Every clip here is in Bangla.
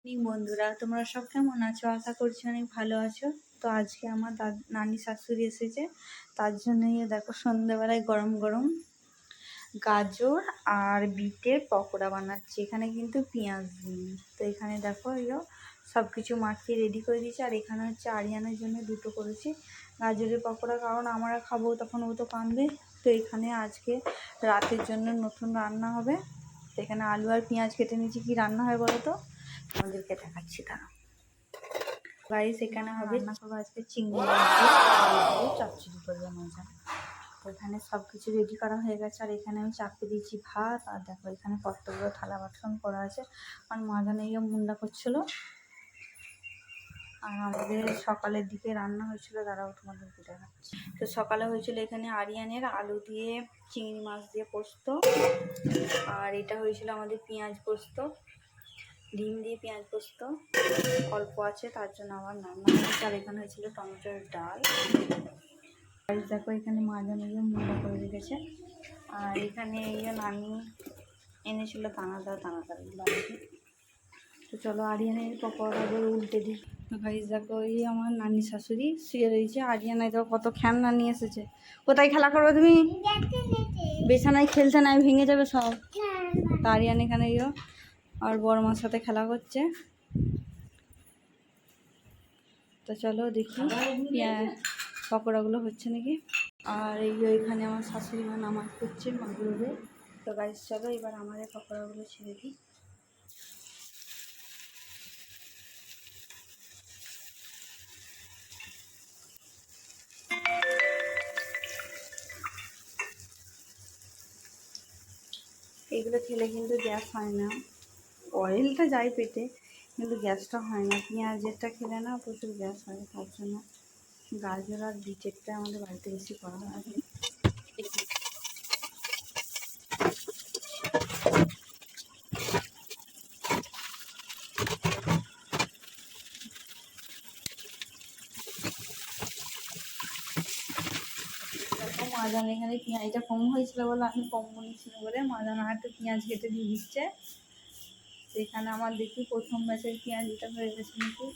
বন্ধুরা, তোমরা সব কেমন আছো? আশা করছি অনেক ভালো আছো। তো আজকে আমার নানি শাশুড়ি এসেছে, তার জন্যই দেখো সন্ধ্যেবেলায় গরম গরম গাজর আর বিটের পকোড়া বানাচ্ছি। এখানে কিন্তু পেঁয়াজ দিই। তো এখানে দেখো সব কিছু মাখিয়ে রেডি করে দিয়েছি। আর এখানে হচ্ছে আরিয়ানের জন্য দুটো করেছি গাজরের পকোড়া, কারণ আমরা খাবো তখন ও তো কাঁদবে। তো এখানে আজকে রাতের জন্য নতুন রান্না হবে। তো এখানে আলু আর পেঁয়াজ কেটে নিয়েছি। কি রান্না হয় বলো তো, আমাদেরকে দেখাচ্ছি। তারা রাইস এখানে হবে, রান্না করবো আজকে চিংড়ি মাছ দিয়ে চচ্চড়ি করবে মজা। তো এখানে সব কিছু রেডি করা হয়ে গেছে। আর এখানে আমি চাপিয়ে দিয়েছি ভাত। আর দেখো এখানে কতগুলো থালা বাসন করা আছে। আর মাঝানে মুন্ডা করছিল। আর আমাদের সকালের দিকে রান্না হয়েছিল, তারাও তোমাদেরকে দেখাচ্ছি। তো সকালে হয়েছিল এখানে আরিয়ানের আলু দিয়ে চিংড়ি মাছ দিয়ে পোস্ত। আর এটা হয়েছিল আমাদের পেঁয়াজ পোস্ত, ডিম দিয়ে পেঁয়াজ পোস্ত অল্প আছে, তার জন্য আমার রান্না হয়েছে। আর এখানে হয়েছিল টমেটোর ডাল। দেখো এখানে মাঝানে মুন্ডা করে রেখেছে। আর এখানে নানি এনেছিল দানাদার বাড়িতে। তো চলো আরিয়ানের পকোড়াগুলো উল্টে দিই। তো গাইস দেখো আমার নানি শাশুড়ি শুয়ে রয়েছে। আরিয়ানায় দেখো কত খেলনা নিয়ে এসেছে। কোথায় খেলা করবে তুমি? বিছানায় খেলতে নাই, ভেঙে যাবে সব। তো আরিয়ান এখানে আর বড় মার সাথে খেলা করছে। তো চলো দেখি পকোড়াগুলো হচ্ছে নাকি। আর এখানে আমার শাশুড়ি মা নামাজ পড়ছে মাগরিবে। তো গাইস চলো এবার আমাদের পকোড়াগুলো ছেড়ে দিই। এগুলো খেলে কিন্তু গ্যাস হয় না, অয়েলটা যায় পেটে কিন্তু গ্যাসটা হয় না। পেঁয়াজেরটা খেলে না প্রচুর গ্যাস হয়, তার জন্য গাজর আর বিটেরটা আমাদের বাড়িতে বেশি করা হয়। মাজান এখানে পেঁয়াজটা কম হয়েছিল বলে, আমি কম বলেছিল বলে মাজান আর একটু পেঁয়াজ কেটে দিয়ে দিচ্ছে। এখানে আমার দেখি প্রথম ব্যাচের পেঁয়াজ এটা হয়ে গেছে নাকি।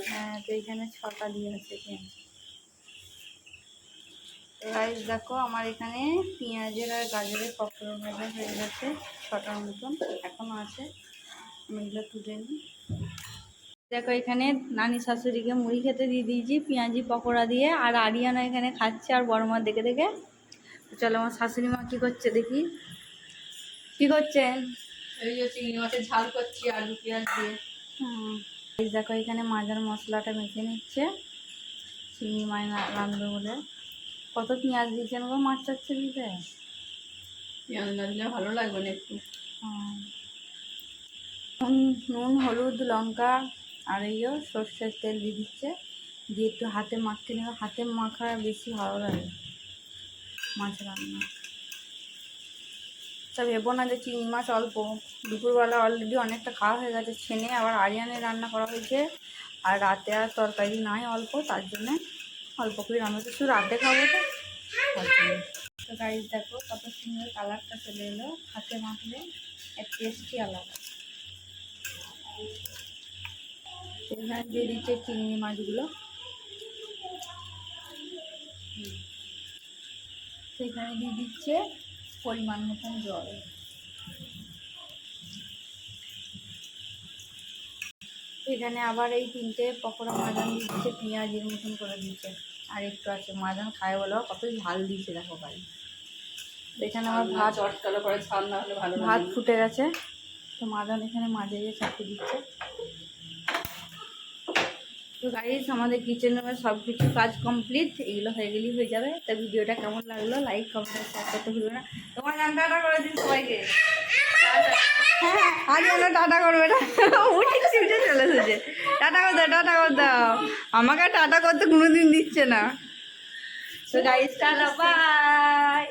হ্যাঁ, তো এখানে 6টা দিয়ে আছে পেঁয়াজ। রাইস দেখো আমার এখানে পেঁয়াজের আর গাজরের পকোড়া ভাজা হয়ে গেছে 6টার মতন, এখনও আছে। আমি এগুলো তুলে নিই। দেখো এখানে নানি শাশুড়িকে মুড়ি খেতে দিয়ে দিয়েছি পেঁয়াজি পকোড়া দিয়ে। আর আরিয়ানা এখানে খাচ্ছে আর বড় মা দেখে দেখে। চলো আমার শাশুড়ি মা কী করছে দেখি। কী করছেন? এই যে চিংড়ি মাছের ঝাল করছি আলু পেঁয়াজ দিয়ে। দেখো এখানে মাজার মশলাটা মেখে নিচ্ছে চিংড়ি মাছ রাঁধবে বলে। কত পেঁয়াজ দিয়েছেন গো মাছ চাচ্ছে দিতে? পেঁয়াজ না দিলে ভালো লাগবে না একটু। নুন হলুদ লঙ্কা আর সর্ষের তেল দিয়ে দিচ্ছে, দিয়ে একটু হাতে মাখতে নেবে। হাতে মাখা বেশি ভালো লাগে মাছ রান্না। তা ভেবো না যে চিংড়ি মাছ অল্প, দুপুরবেলা অলরেডি অনেকটা খাওয়া হয়ে গেছে ছেনে। আবার আরিয়ানের রান্না করা হয়েছে আর রাতে আর তরকারি নাই অল্প, তার জন্যে অল্প করে রান্না হচ্ছে। শুধু রাতে খাবো তো তার জন্য। তো গাইস দেখো কত সুন্দর কালারটা চলে এলো। হাতে মাখলে এক টেস্টই আলাদা। এখানে দিয়ে দিচ্ছে চিংড়ি মাছগুলো। সেখানে দিয়ে দিচ্ছে পরিমাণ মতন জল। এখানে আবার এই 3টে পকোড়া মাজান দিচ্ছে, পেঁয়াজের মতন করে দিচ্ছে। আর একটু আছে, মাজান খায় বলো কত ঝাল দিচ্ছে দেখো ভাই। এখানে আমার ভাত ফুটে গেছে। তো মাজান এখানে মাঝে চাপিয়ে দিচ্ছে। তো গাইস আমাদের কিচেন রুমের সব কিছু কাজ কমপ্লিট, এগুলো হয়ে গেলেই হয়ে যাবে। তা ভিডিওটা কেমন লাগলো লাইক কমেন্ট শেয়ার করতে ভুলবে না। তোমার টাটা করে দিন সবাইকে। হ্যাঁ আজ আমরা টাটা করবে না, উঠে চলে এসেছে। টাটা করে দাও, টাটা করে দাও। আমাকে টাটা করতে কোনোদিন দিচ্ছে না। তো গাইস টাটা বাই।